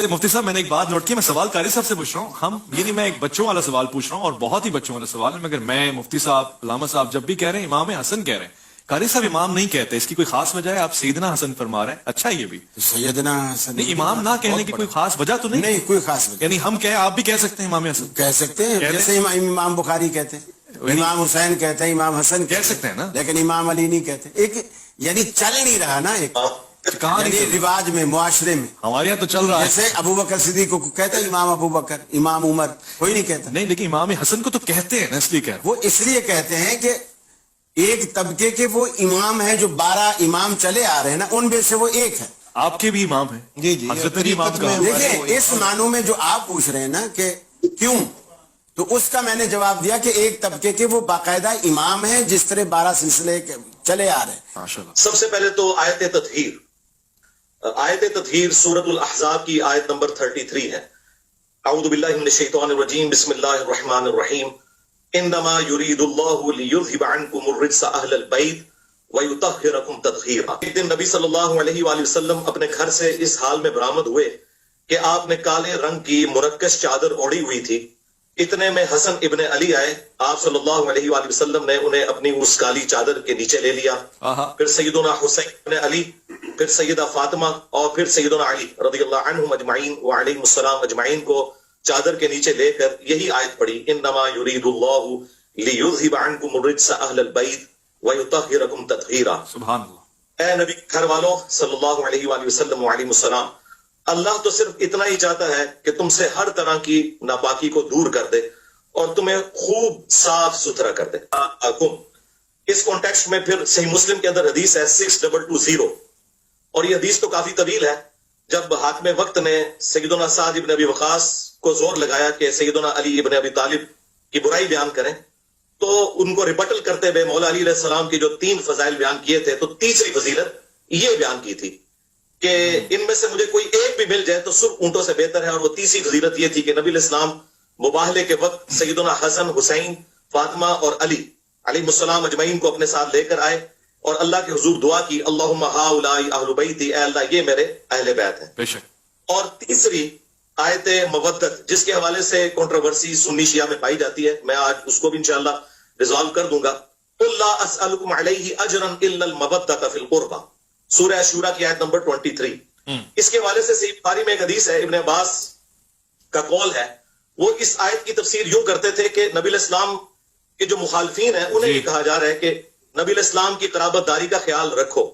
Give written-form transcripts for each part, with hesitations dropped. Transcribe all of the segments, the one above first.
مفتی صاحب میں نے ایک بات نوٹ کی, میں سوال قاری صاحب سے پوچھ رہا ہوں, ہم یعنی میں ایک بچوں والا سوال پوچھ رہا ہوں اور بہت ہی بچوں والا سوال ہے, مگر میں مفتی صاحب علامہ صاحب جب بھی کہہ رہے ہیں امام حسن کہہ رہے ہیں, قاری صاحب امام نہیں کہتے, اس کی کوئی خاص وجہ ہے؟ آپ سیدنا حسن فرما رہے ہیں, اچھا یہ بھی سیدنا حسن نہیں, امام نہ کہنے کی کوئی خاص وجہ تو نہیں؟ نہیں کوئی خاص وجہ, یعنی ہم کہیں آپ بھی کہہ سکتے ہیں امام حسن کہہ سکتے ہیں جیسے امام بخاری کہتے ہیں, امام حسین کہتے ہیں, امام حسن کہہ سکتے ہیں نا, لیکن امام علی نہیں کہتے. ایک یعنی چل نہیں رہا نا, ایک کہاں یعنی رواج میں, معاشرے میں. ہمارے یہاں تو چل رہا ہے جیسے ابو بکر صدیق کو کہتے ہیں امام ابو بکر, امام عمر, کوئی نہیں کہتا. نہیں, لیکن امام حسن کو تو کہتے ہیں نا, اس لیے کہہ رہا ہوں. وہ اس لیے کہتے ہیں کہ ایک طبقے کے وہ امام ہیں جو 12 امام چلے آ رہے ہیں نا, ان میں سے وہ ایک ہے. آپ کے بھی امام ہیں جی جی, حضرت علی امام کا. دیکھیں اس معنوں میں جو آپ پوچھ رہے ہیں نا کہ کیوں, تو اس کا میں نے جواب دیا کہ ایک طبقے کے وہ باقاعدہ امام ہیں جس طرح 12 سلسلے چلے آ رہے ہیں. ماشاءاللہ. سب سے پہلے تو آیت تطہیر سورۃ الاحزاب کی آیت نمبر 33 ہے. اعوذ باللہ من الشیطان الرجیم, بسم اللہ الرحمن الرحیم. انما یرید اللہ لیذھب عنکم الرجس اہل البیت ویطہرکم تطہیرا. ایک دن نبی صلی اللہ علیہ وآلہ وسلم اپنے گھر سے اس حال میں برآمد ہوئے کہ آپ نے کالے رنگ کی مرکش چادر اوڑھی ہوئی تھی. اتنے میں حسن ابن علی آئے. آپ صلی اللہ علیہ وآلہ وسلم نے انہیں اپنی اس کالی چادر کے نیچے لے لیا. پھر سیدنا حسین ابن علی, پھر سیدہ فاطمہ اور پھر سیدنا علی رضی اللہ عنہم اجمعین وعلیہم السلام اجمعین کو چادر کے نیچے لے کر یہی آیت پڑھی, انما یرید اللہ لیذھب عنکم الرجس اہل البیت ویطہرکم تطہیرا. سبحان اللہ. اے نبی گھر والوں صلی اللہ علیہ وآلہ وسلم وعلیہم السلام, اللہ تو صرف اتنا ہی چاہتا ہے کہ تم سے ہر طرح کی ناپاکی کو دور کر دے اور تمہیں خوب صاف ستھرا کر دے. اس کانٹیکسٹ میں پھر صحیح مسلم کے اندر حدیث ہے 6220, اور یہ حدیث تو کافی طویل ہے. جب حاکم وقت نے سیدنا سعد ابن ابی وقاص کو زور لگایا کہ سیدنا علی ابن ابی طالب کی برائی بیان کریں, تو ان کو ریبٹل کرتے ہوئے مولا علی علیہ السلام کی جو 3 فضائل بیان کیے تھے, تو تیسری فضیلت یہ بیان کی تھی کہ ان میں سے مجھے کوئی ایک بھی مل جائے تو صرف اونٹوں سے بہتر ہے. اور وہ تیسری فضیلت یہ تھی کہ نبی علیہ السلام مباہلے کے وقت سیدنا حسن, حسین, فاطمہ اور علی علیہ السلام اجمعین کو اپنے ساتھ لے کر آئے اور اللہ کے حضور دعا کی, اللہم ہؤلاء اہل بیتی, اے اللہ یہ میرے اہل بیت ہیں. بے شک. اور تیسری آیت مودت, جس کے حوالے سے کنٹروورسی سنی شیعہ میں پائی جاتی ہے, میں آج اس کو بھی انشاءاللہ ریزالو کر دوں گا. قل لا اسألکم علیہ اجرا الا المودۃ فی القربى, سورہ شورا کی آیت نمبر 23. اس کے حوالے سے صحیح بخاری میں ایک حدیث ہے, ابن عباس کا قول ہے, وہ اس آیت کی تفسیر یوں کرتے تھے کہ نبی علیہ السلام کے جو مخالفین ہیں انہیں یہ کہا جا رہا ہے کہ نبی علیہ السلام کی قرابت داری کا خیال رکھو,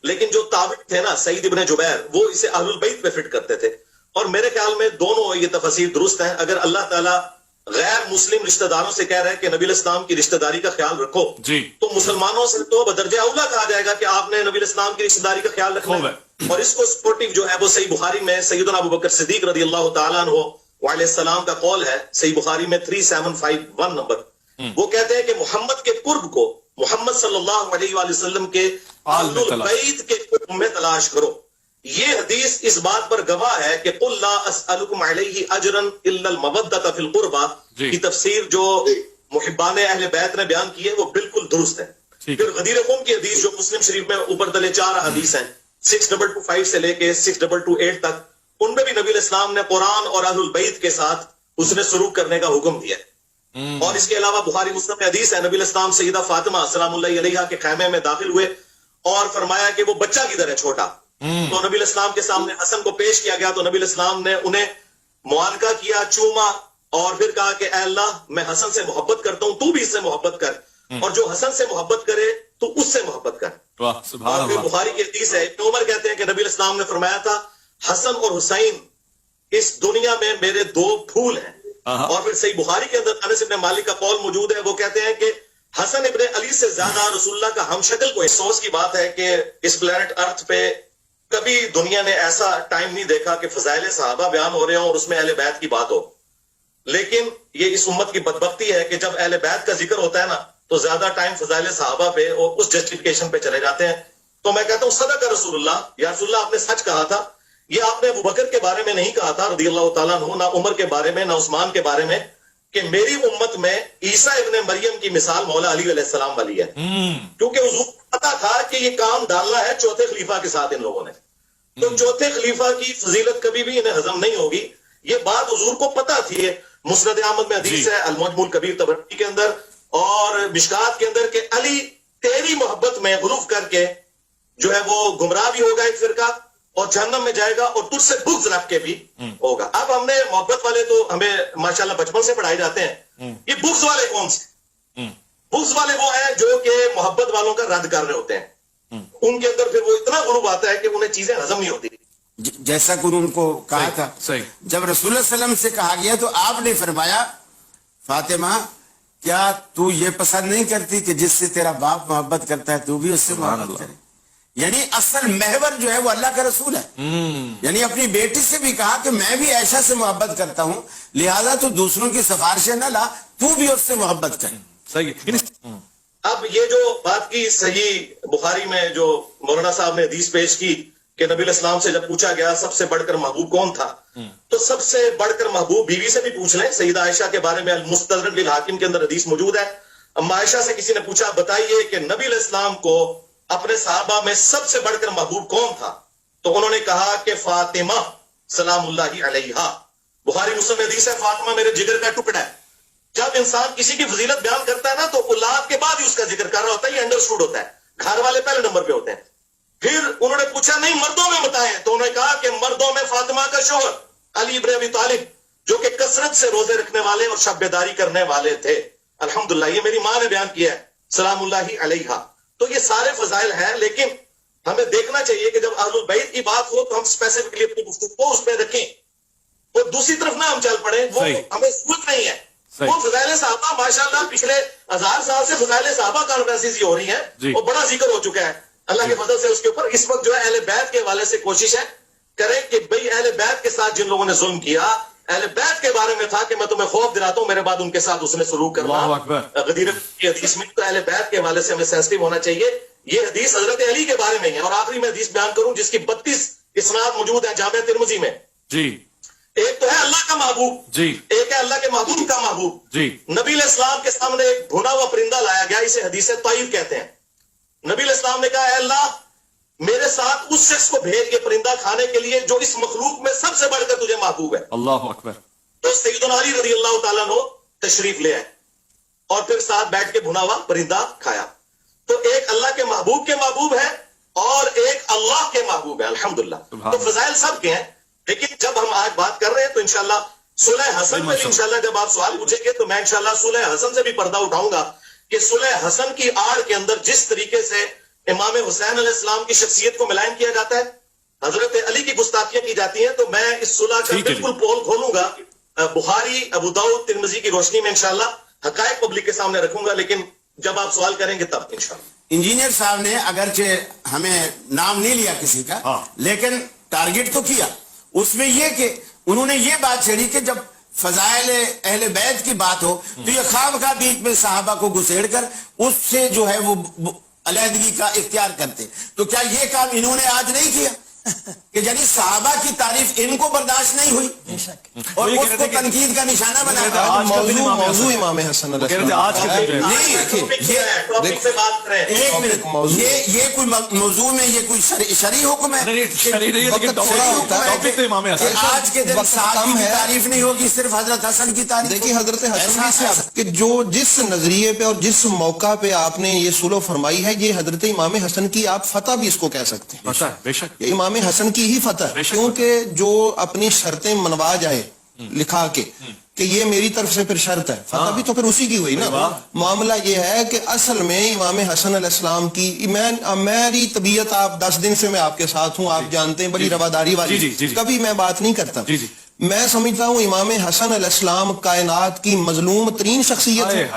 لیکن جو تابع تھے نا سعید ابن جبیر, وہ اسے اہل البیت پہ فٹ کرتے تھے. اور میرے خیال میں دونوں یہ تفسیر درست ہیں. اگر اللہ تعالیٰ غیر مسلم رشتہ داروں سے کہہ رہے ہیں کہ نبی علیہ السلام کی رشتہ داری کا خیال رکھو, تو مسلمانوں سے تو بدرجہ اولا کہا جائے گا کہ آپ نے نبی علیہ السلام کی رشتہ داری کا خیال رکھنا ہے. اور اس کو سپورٹیو جو ہے وہ صحیح بخاری میں سیدنا ابو بکر صدیق رضی اللہ تعالیٰ عنہ وعلیہ السلام کا قول ہے, صحیح بخاری میں 3751 نمبر. وہ کہتے ہیں کہ محمد کے قرب کو محمد صلی اللہ علیہ وآلہ وسلم کے اہل البیت کے قرب میں تلاش کرو. یہ حدیث اس بات پر گواہ ہے کہ قل لا اسألکم علیہ اجرا الا المودۃ فی القربى کی تفسیر جو محبان اہل بیت نے بیان کی ہے وہ بالکل درست ہے. پھر غدیر قوم کی حدیث جو مسلم شریف میں اوپر تلے 4 حدیث ہیں 6225 سے لے کے 6228 تک, ان میں بھی نبی علیہ السلام نے قرآن اور اہل البیت کے ساتھ اس نے سلوک کرنے کا حکم دیا. اور اس کے علاوہ بخاری مسلم میں حدیث ہے, نبی علیہ السلام سیدہ فاطمہ سلام اللہ علیہا کے خیمے میں داخل ہوئے اور فرمایا کہ وہ بچہ کدھر ہے چھوٹا. تو نبی علیہ السلام کے سامنے حسن کو پیش کیا گیا, تو نبی علیہ السلام نے انہیں معانقہ کیا, چوما, اور پھر کہا کہ اے اللہ میں حسن سے محبت کرتا ہوں, تو بھی اس سے محبت کر, اور جو حسن سے محبت کرے تو اس سے محبت کر. اور پھر بخاری کی حدیث ہے, ابن عمر کہتے ہیں کہ نبی علیہ السلام نے فرمایا تھا حسن اور حسین اس دنیا میں میرے 2 پھول ہیں. اور پھر صحیح بخاری کے اندر انس ابن مالک کا قول موجود ہے, وہ کہتے ہیں کہ حسن ابن علی سے زیادہ رسول اللہ کا ہم شکل کوئی. افسوس کی بات ہے کہ اس پلانٹ ارتھ پہ کبھی دنیا نے ایسا ٹائم نہیں دیکھا کہ فضائل صحابہ بیان ہو رہے ہوں اور اس میں اہل بیت کی بات ہو. لیکن یہ اس امت کی بدبختی ہے کہ جب اہل بیت کا ذکر ہوتا ہے نا, تو زیادہ ٹائم فضائل صحابہ پہ اور اس جسٹیفیکیشن پہ چلے جاتے ہیں. تو میں کہتا ہوں صدق رسول اللہ, یا رسول اللہ آپ نے سچ کہا تھا. یہ آپ نے ابو بکر کے بارے میں نہیں کہا تھا رضی اللہ تعالیٰ عنہ, نہ عمر کے بارے میں, نہ عثمان کے بارے میں, کہ میری امت میں عیسیٰ ابن مریم کی مثال مولا علی علیہ السلام والی ہے. کیونکہ حضور کو پتا تھا کہ یہ کام ڈالنا ہے چوتھے خلیفہ کے ساتھ ان لوگوں نے. تو چوتھے خلیفہ کی فضیلت کبھی بھی انہیں ہضم نہیں ہوگی. یہ بات حضور کو پتا تھی. مسند احمد میں حدیث ہے, المعجم الکبیر طبرانی کے اندر اور مشکات کے اندر, کہ علی تیری محبت میں غلوف کر کے جو ہے وہ گمراہ بھی ہوگا ایک فرقہ اور جہنم میں جائے گا, اور تجھ سے بغض رکھ کے بھی ہوگا. اب ہم نے محبت والے تو ہمیں ماشاءاللہ بچپن سے پڑھائے جاتے ہیں. یہ بغض والے کون سے؟ بغض والے وہ ہیں جو کہ محبت والوں کا رد کر رہے ہوتے ہیں. ان کے اندر پھر وہ اتنا غروب آتا ہے کہ انہیں چیزیں ہضم نہیں ہوتی. جیسا کہ ان کو کہا تھا, صحیح. جب رسول اللہ علیہ وسلم سے کہا گیا تو آپ نے فرمایا, فاطمہ کیا تو یہ پسند نہیں کرتی کہ جس سے تیرا باپ محبت کرتا ہے تو بھی اس سے محبت کرے؟ یعنی اصل محور جو ہے وہ اللہ کا رسول ہے. یعنی اپنی بیٹی سے بھی کہا کہ میں بھی عائشہ سے محبت کرتا ہوں, لہذا تو دوسروں کی سفارشیں نہ لا, تو بھی اس سے محبت کر. صحیح. اب یہ جو بات کی صحیح بخاری میں جو مولانا صاحب نے حدیث پیش کی کہ نبی علیہ السلام سے جب پوچھا گیا سب سے بڑھ کر محبوب کون تھا, تو سب سے بڑھ کر محبوب بیوی سے بھی پوچھ لیں. سیدہ عائشہ کے بارے میں المستدرک بالحاکم کے اندر حدیث موجود ہے. اما عائشہ سے کسی نے پوچھا بتائیے کہ نبی علیہ السلام کو اپنے صحابہ میں سب سے بڑھ کر محبوب کون تھا, تو انہوں نے کہا کہ فاطمہ سلام اللہ علیہا. بخاری مسلم میں حدیث ہے, فاطمہ میرے جگر کا ٹکڑا ہے. جب انسان کسی کی فضیلت بیان کرتا ہے نا تو اولاد کے بعد ہی اس کا ذکر کر رہا ہوتا ہے, یہ انڈرسٹوڈ ہوتا ہے. گھر والے پہلے نمبر پہ ہوتے ہیں. پھر انہوں نے پوچھا نہیں مردوں میں بتائیں, تو انہوں نے کہا کہ مردوں میں فاطمہ کا شوہر علی ابن ابی طالب جو کہ کثرت سے روزے رکھنے والے اور شب بیداری کرنے والے تھے. الحمدللہ یہ میری ماں نے بیان کیا ہے, سلام اللہ علیہا. تو یہ سارے فضائل ہیں, لیکن ہمیں دیکھنا چاہیے کہ جب اہل البیت کی بات ہو تو ہم اسپیسیفکلی اپنی گفتگو کو اس پہ رکھیں, وہ دوسری طرف نہ ہم چل پڑیں. وہ ہمیں ضرورت نہیں ہے. وہ فضائل صحابہ ماشاءاللہ پچھلے 1000 سال سے فضائل صحابہ کانفرنسز ہو رہی ہیں اور بڑا ذکر ہو چکا ہے اللہ کے فضل سے اس کے اوپر. اس وقت جو ہے اہل بیت کے حوالے سے کوشش ہے کریں کہ بھئی اہل بیت کے ساتھ جن لوگوں نے ظلم کیا, اہل بیت کے بارے میں تھا کہ میں تمہیں خوف دلاتا ہوں, میرے بعد ان کے ساتھ اس نے سلوک کرنا. غدیر کی حدیث میں تو اہل بیت کے حوالے سے ہمیں سینسٹیو ہونا چاہیے. یہ حدیث حضرت علی کے بارے میں ہے. اور آخری میں حدیث بیان کروں جس کی 32 اسناد موجود ہیں جامع ترمذی میں. جی. ایک تو ہے اللہ کا محبوب, جی. ایک ہے اللہ کے محبوب کا محبوب. جی. نبی علیہ السلام کے سامنے ایک بھونا ہوا پرندہ لایا گیا, اسے حدیث طائر کہتے ہیں. نبی علیہ السلام نے کہا اے اللہ میرے ساتھ اس شخص کو بھیج کے پرندہ کھانے کے لیے جو اس مخلوق میں سب سے بڑھ کر تجھے محبوب ہے. اللہ اکبر. تو سیدنا علی رضی اللہ تعالیٰ عنہ تشریف لے آئے اور پھر ساتھ بیٹھ کے بھنا ہوا پرندہ کھایا. تو ایک اللہ کے محبوب ہے اور ایک اللہ کے محبوب ہے. الحمدللہ. تو فضائل سب کے ہیں, لیکن جب ہم آج بات کر رہے ہیں تو انشاءاللہ صلح حسن میں بھی انشاءاللہ جب آپ سوال پوچھیں گے تو میں انشاءاللہ صلح حسن سے بھی پردہ اٹھاؤں گا کہ صلح حسن کی آڑ کے اندر جس طریقے سے امام حسین علیہ السلام کی شخصیت کو ملائن کیا جاتا ہے, حضرت علی کی گستاخیاں کی جاتی ہیں, تو میں اس صلح کا بالکل پول کھولوں گا بخاری, ابو داؤد, ترمذی کی روشنی میں انشاءاللہ حقائق پبلک کے سامنے رکھوں گا, لیکن جب آپ سوال کریں گے تب انشاءاللہ. انجینئر صاحب نے اگرچہ ہمیں نام نہیں لیا کسی کا, لیکن ٹارگٹ تو کیا. اس میں یہ کہ انہوں نے یہ بات چھیڑی کہ جب فضائل اہل بیت کی بات ہو تو یہ خواہ بیچ میں صحابہ کو گھسیڑ کر اس سے جو ہے وہ علیحدگی کا اختیار کرتے. تو کیا یہ کام انہوں نے آج نہیں کیا کہ یعنی صحابہ کی تعریف ان کو برداشت نہیں ہوئی اور اس کو تنقید کا نشانہ بنا موضوع امام حسن یہ کوئی موضوع میں یہ کوئی شرعی حکم ہے آج کے دن صحابہ کی تعریف نہیں ہوگی, صرف حضرت حسن کی تعریف. دیکھیے حضرت حسن کہ جو جس نظریے پہ اور جس موقع پہ آپ نے یہ سلو فرمائی ہے, یہ حضرت امام حسن کی آپ فتح بھی اس کو کہہ سکتے ہیں. بے شک یہ امام حسن کی ہی فتح, کیونکہ جو اپنی شرطیں منوا جائے لکھا کے کہ یہ میری طرف سے پھر شرط ہے, فتح بھی تو پھر اسی کی ہوئی نا. معاملہ یہ ہے کہ اصل میں امام حسن علیہ السلام کی میری طبیعت, آپ 10 دن سے میں آپ کے ساتھ ہوں, آپ جانتے ہیں بڑی رواداری والی, کبھی میں بات نہیں کرتا. میں سمجھتا ہوں امام حسن علیہ السلام کائنات کی مظلوم ترین شخصیت ہے.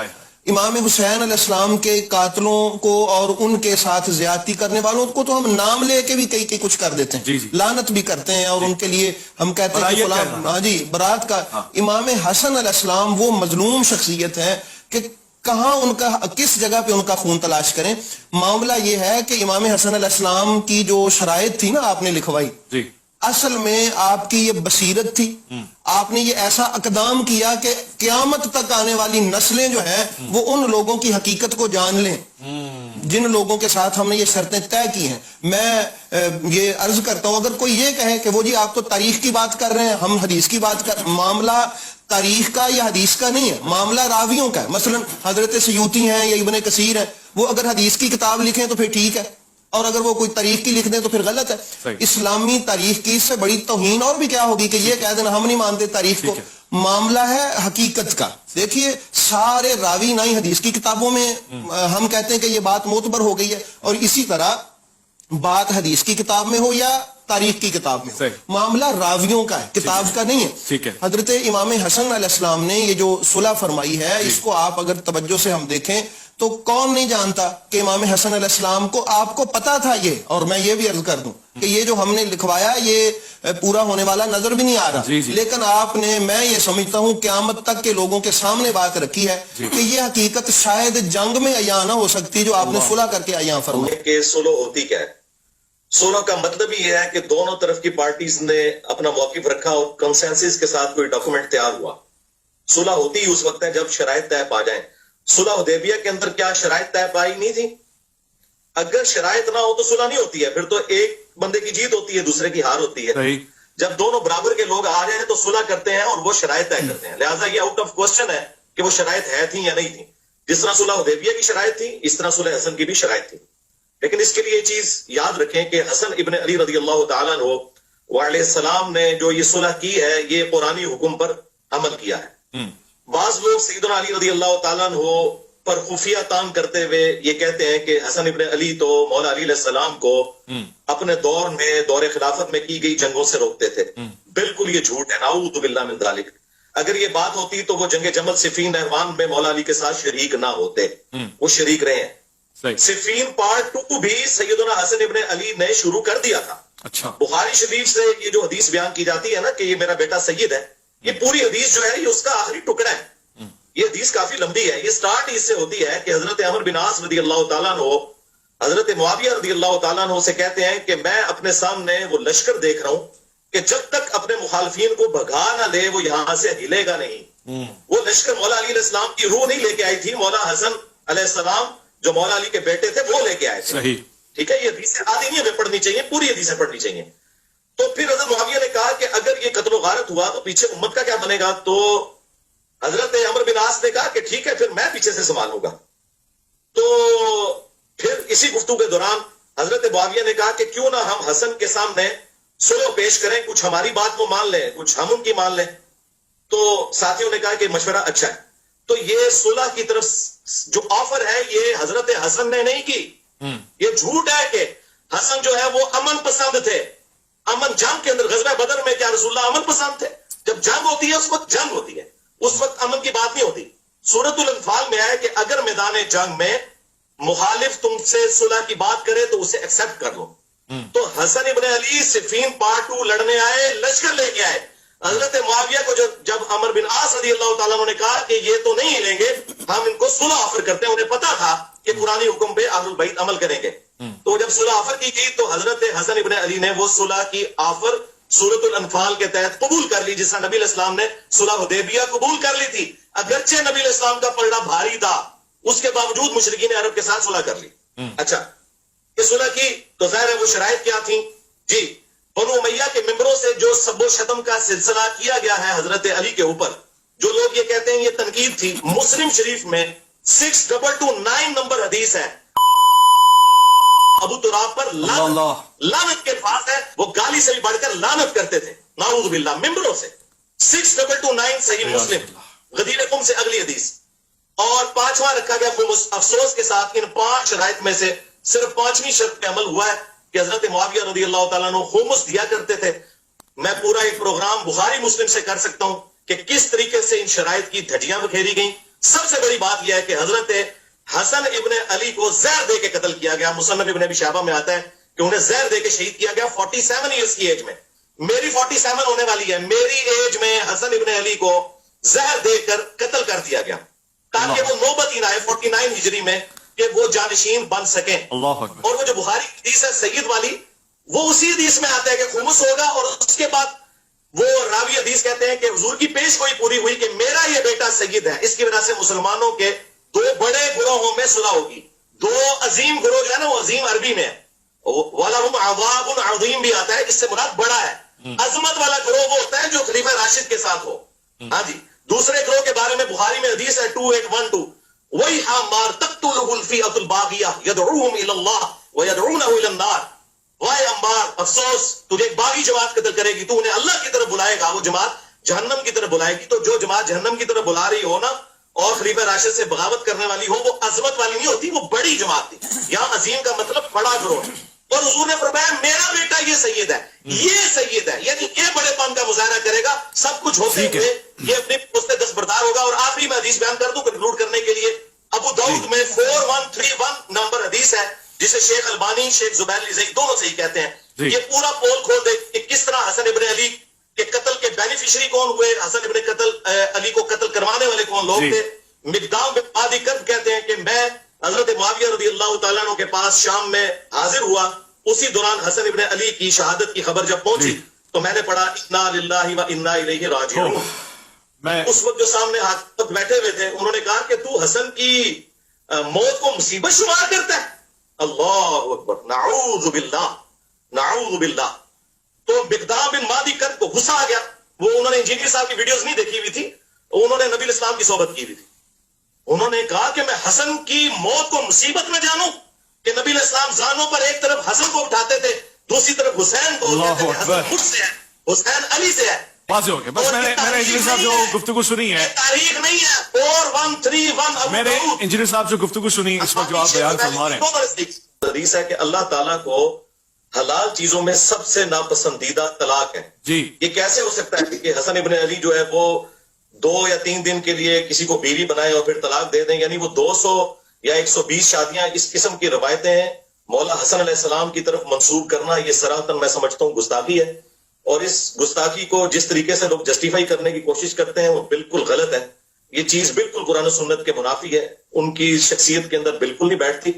امام حسین علیہ السلام کے قاتلوں کو اور ان کے ساتھ زیادتی کرنے والوں کو تو ہم نام لے کے بھی کئی کچھ کر دیتے ہیں, لعنت بھی کرتے ہیں, اور ان کے لیے ہم کہتے ہیں ہاں جی برات کا. امام حسن علیہ السلام وہ مظلوم شخصیت ہے کہ کہاں ان کا, کس جگہ پہ ان کا خون تلاش کریں. معاملہ یہ ہے کہ امام حسن علیہ السلام کی جو شرائط تھی نا آپ نے لکھوائی, اصل میں آپ کی یہ بصیرت تھی, آپ نے یہ ایسا اقدام کیا کہ قیامت تک آنے والی نسلیں جو ہیں وہ ان لوگوں کی حقیقت کو جان لیں جن لوگوں کے ساتھ ہم نے یہ شرطیں طے کی ہیں. میں یہ عرض کرتا ہوں اگر کوئی یہ کہے کہ وہ جی آپ تو تاریخ کی بات کر رہے ہیں, ہم حدیث کی بات کر رہے ہیں, معاملہ تاریخ کا یا حدیث کا نہیں ہے, معاملہ راویوں کا ہے. مثلا حضرت سیوطی ہیں یا ابن کثیر ہیں, وہ اگر حدیث کی کتاب لکھیں تو پھر ٹھیک ہے, اور اگر وہ کوئی تاریخ کی لکھ دیں تو پھر غلط ہے. اسلامی تاریخ کی اس سے بڑی توہین اور بھی کیا ہوگی کہ یہ کہہ دینا ہم نہیں مانتے تاریخ کو. معاملہ ہے حقیقت کا. دیکھیے سارے راوی نہ ہی حدیث کی کتابوں میں ہم کہتے ہیں کہ یہ بات معتبر ہو گئی ہے, اور اسی طرح بات حدیث کی کتاب میں ہو یا تاریخ کی کتاب میں ہو, معاملہ راویوں کا ہے, کتاب کا نہیں ہے. حضرت امام حسن علیہ السلام نے یہ جو صلح فرمائی ہے, اس کو آپ اگر توجہ سے ہم دیکھیں تو کون نہیں جانتا کہ امام حسن علیہ السلام کو, آپ کو پتا تھا یہ, اور میں یہ بھی عرض کر دوں کہ یہ جو ہم نے لکھوایا یہ پورا ہونے والا نظر بھی نہیں آ رہا, لیکن آپ نے, میں یہ سمجھتا ہوں قیامت تک کے لوگوں کے سامنے بات رکھی ہے کہ یہ حقیقت شاید جنگ میں عیاں نہ ہو سکتی جو آپ نے صلح کر کے عیاں فرمائی. کہ صلح ہوتی کیا ہے؟ صلح کا مطلب یہ ہے کہ دونوں طرف کی پارٹیز نے اپنا موقف رکھا اور کنسنسس کے ساتھ کوئی ڈاکومنٹ تیار ہوا. صلح ہوتی ہی اس وقت ہے جب شرائط طے پا جائیں. صلح حدیبیہ کے اندر کیا شرائط طے پائی نہیں تھی؟ اگر شرائط نہ ہو تو صلح نہیں ہوتی ہے, پھر تو ایک بندے کی جیت ہوتی ہے دوسرے کی ہار ہوتی ہے. جب دونوں برابر کے لوگ آ جائیں تو صلح کرتے ہیں اور وہ شرائط طے کرتے ہیں. لہٰذا یہ آؤٹ آف کوسچن ہے کہ وہ شرائط ہے تھی یا نہیں تھی. جس طرح صلح حدیبیہ کی شرائط تھی اس طرح صلح حسن کی بھی شرائط تھی. لیکن اس کے لیے یہ چیز یاد رکھیں کہ حسن ابن علی رضی اللہ تعالیٰ عنہ علیہ السلام نے جو یہ صلح کی ہے یہ قرآنی حکم پر عمل کیا ہے. بعض لوگ سیدنا علی رضی اللہ تعالیٰ عنہ پر خفیہ تان کرتے ہوئے یہ کہتے ہیں کہ حسن ابن علی تو مولا علی علیہ السلام کو اپنے دور میں, دور خلافت میں کی گئی جنگوں سے روکتے تھے. بالکل یہ جھوٹ ہے, نعوذ باللہ من ذالک. اگر یہ بات ہوتی تو وہ جنگ جمل صفین نہروان میں مولا علی کے ساتھ شریک نہ ہوتے, وہ شریک رہے ہیں. صفین پارٹ 2 بھی سیدنا حسن ابن علی نے شروع کر دیا تھا. بخاری شریف سے یہ جو حدیث بیان کی جاتی ہے نا کہ یہ میرا بیٹا سید ہے, یہ پوری حدیث جو ہے یہ اس کا آخری ٹکڑا ہے. یہ حدیث کافی لمبی ہے. یہ سٹارٹ اس سے ہوتی ہے کہ حضرت عمر بن عاص رضی اللہ تعالیٰ عنہ حضرت معاویہ رضی اللہ تعالیٰ عنہ سے کہتے ہیں کہ میں اپنے سامنے وہ لشکر دیکھ رہا ہوں کہ جب تک اپنے مخالفین کو بھگا نہ لے وہ یہاں سے ہلے گا نہیں. وہ لشکر مولا علی علیہ السلام کی روح نہیں لے کے آئی تھی, مولا حسن علیہ السلام جو مولا علی کے بیٹے تھے وہ لے کے آئے تھے. ٹھیک ہے, یہ حدیثیں آدھی نہیں ہمیں پڑھنی چاہیے, پوری حدیثیں پڑھنی چاہیے. تو پھر حضرت معاویہ نے کہا کہ اگر یہ قتل و غارت ہوا تو پیچھے امت کا کیا بنے گا؟ تو حضرت عمر بن عاص نے کہا کہ ٹھیک ہے پھر میں پیچھے سے سنبھالوں گا. تو پھر اسی گفتگو کے دوران حضرت معاویہ نے کہا کہ کیوں نہ ہم حسن کے سامنے صلح پیش کریں, کچھ ہماری بات کو مان لیں کچھ ہم ان کی مان لیں. تو ساتھیوں نے کہا کہ مشورہ اچھا ہے. تو یہ صلح کی طرف جو آفر ہے یہ حضرت حسن نے نہیں کی. یہ جھوٹ ہے کہ حسن جو ہے وہ امن پسند تھے. امن جنگ کے اندر غزوہ بدر میں کیا رسول اللہ امن پسند تھے؟ جب جنگ ہوتی ہے اس وقت جنگ ہوتی ہے, اس وقت امن کی بات نہیں ہوتی. سورۃ الانفال میں ہے کہ اگر میدان جنگ میں مخالف تم سے صلح کی بات کرے تو اسے ایکسپٹ کر لو. تو حسن ابن علی صفین پارٹ 2 لڑنے آئے, لشکر لے کے آئے. حضرت معاویہ کو جب عمر بن عاص رضی اللہ تعالیٰ عنہ نے کہا کہ یہ تو نہیں ہلیں گے, ہم ان کو صلح آفر کرتے ہیں, انہیں پتا تھا کہ قرآنی حکم پہ اہل البیت عمل کریں گے. تو جب صلح آفر کی گئی تو حضرت حسن ابن علی نے وہ صلح کی آفر سورۃ الانفال کے تحت قبول کر لی, جس طرح نبی علیہ السلام نے صلح حدیبیہ قبول کر لی تھی. اگرچہ نبی علیہ السلام کا پلڑا بھاری تھا اس کے باوجود مشرکین عرب کے ساتھ صلح کر لی. اچھا, یہ صلح کی تو ظاہر ہے وہ شرائط کیا تھیں؟ جی, بنو امیہ کے ممبروں سے جو سب و شتم کا سلسلہ کیا گیا ہے حضرت علی کے اوپر, جو لوگ یہ کہتے ہیں یہ تنقید تھی. مسلم شریف میں 6229 نمبر حدیث ہے, ابو تراب پر لعنت کے الفاظ ہے, وہ گالی سے بھی بڑھ کر لعنت کرتے تھے نعوذ باللہ ممبروں سے. 6229 صحیح مسلم, غدیر قم سے اگلی حدیث. اور 5واں رکھا گیا خمس. افسوس کے ساتھ ان 5 شرائط میں سے صرف 5ویں شرط پہ عمل ہوا ہے کہ حضرت معاویہ رضی اللہ تعالیٰ عنہ خمس دیا کرتے تھے. میں پورا ایک پروگرام بخاری مسلم سے کر سکتا ہوں کہ کس طریقے سے ان شرائط کی دھجیاں بکھیری گئیں. سب سے بڑی بات یہ ہے کہ حضرت حسن ابن علی کو زہر دے کے قتل کیا گیا. مصنف ابن ابی شیبہ میں آتا ہے کہ انہیں زہر دے کے شہید کیا گیا 47 ایئرز کی ایج میں. میری 47 ہونے والی ہے, میری ایج میں حسن ابن علی کو زہر دے کر قتل کر دیا گیا تاکہ وہ نوبت ہی نہ آئے 49 ہجری میں کہ وہ جانشین بن سکیں. اور وہ جو بخاری حدیث ہے سید والی, وہ اسی حدیث میں آتا ہے کہ خمس ہوگا, اور اس کے بعد وہ راوی حدیث کہتے ہیں کہ حضور کی پیش گوئی پوری ہوئی کہ میرا یہ بیٹا سید ہے. اس کی وجہ سے مسلمانوں کے 2 بڑے گروہوں میں صلح ہوگی. دو عظیم گروہ جو ہے نا وہ عظیم عربی میں ہے، وَلَهُمْ عَذَابٌ عَظِيمٌ بھی آتا ہے، اس سے مراد بڑا ہے. عظمت والا گروہ وہ ہوتا ہے جو خلیفہ راشد کے ساتھ ہو. ہاں جی. دوسرے گروہ کے بارے میں بخاری میں حدیث ہے 2812 وَيْحَ مَارْ تَقْتُلُهُ الْفِئَةُ الْبَاغِيَةُ يَدْعُوهُمْ إِلَى اللَّهِ وَيَدْعُونَهُ إِلَى النَّارِ. وائے عمار، افسوس، تجھے ایک باغی جماعت قتل کرے گی، تو انہیں اللہ کی طرف بلائے گا، وہ جماعت جہنم کی طرف بلائے گی. تو جو جماعت جہنم کی طرف بلا رہی ہو نا اور خلیفہ راشد سے بغاوت کرنے والی ہو، وہ عظمت والی نہیں ہوتی، وہ بڑی جماعت تھی. یہاں عظیم کا مطلب بڑا گروہ. اور حضور نے فرمایا میرا بیٹا یہ سید ہے، یہ سید ہے، یعنی یہ بڑے پن کا مظاہرہ کرے گا، سب کچھ ہوتے ہوئے یہ اپنے پوستے دستبردار ہوگا. اور آخری میں حدیث بیان کر دوں کنکلوڈ کرنے کے لیے. ابو داؤد میں 4131 نمبر حدیث ہے جسے شیخ البانی، شیخ زبیر علی زئی دونوں صحیح کہتے ہیں. یہ پورا پول کھول دے کہ کس طرح حسن ابن علی کے قتل کے بینیفیشری کون ہوئے، حسن ابن علی کو قتل کروانے والے کون لوگ تھے. مقدام بن معدی کرب کہتے ہیں کہ میں حضرت معاویہ رضی اللہ تعالیٰ عنہ کے پاس شام میں حاضر ہوا، اسی دوران حسن ابن علی کی شہادت کی خبر جب پہنچی تو میں نے پڑھا انا للہ و انا الیہ راجعون. اس وقت جو سامنے حاکم بیٹھے ہوئے تھے انہوں نے کہا کہ تو حسن کی موت کو مصیبت شمار کرتا ہے. اللہ اکبر، نعوذ باللہ نعوذ باللہ. تو مقدام بن معدی کرب کو غصہ آ گیا. وہ انہوں نے انجینئر صاحب کی ویڈیوز نہیں دیکھی ہوئی تھی، انہوں نے نبی اسلام کی صحبت کی ہوئی تھی. انہوں نے کہا کہ میں حسن کی موت کو مصیبت میں جانوں کہ نبی اسلام زانوں پر ایک طرف حسن کو اٹھاتے تھے، دوسری طرف حسین کو کہتے تھے حسن مجھ سے ہے، حسین علی سے ہے. واضح ہو گیا. بس میں نے انجینئر صاحب جو گفتگو سنی ہے، تاریخ نہیں ہے. 4131 میں نے انجینئر صاحب جو گفتگو سنی اس وقت جو آپ بیان فرما رہے ہیں، حدیث ہے کہ اللہ تعالیٰ کو حلال چیزوں میں سب سے ناپسندیدہ طلاق ہے. جی یہ کیسے ہو سکتا ہے کہ حسن ابن علی جو ہے وہ 2 یا 3 دن کے لیے کسی کو بیوی بنائے اور پھر طلاق دے دیں؟ یعنی وہ 200 یا 120 شادیاں، اس قسم کی روایتیں ہیں مولا حسن علیہ السلام کی طرف منسوب کرنا، یہ صراحتاً میں سمجھتا ہوں گستاخی ہے. اور اس گستاخی کو جس طریقے سے لوگ جسٹیفائی کرنے کی کوشش کرتے ہیں وہ بالکل غلط ہے. یہ چیز بالکل قرآن و سنت کے منافی ہے، ان کی شخصیت کے اندر بالکل نہیں بیٹھتی.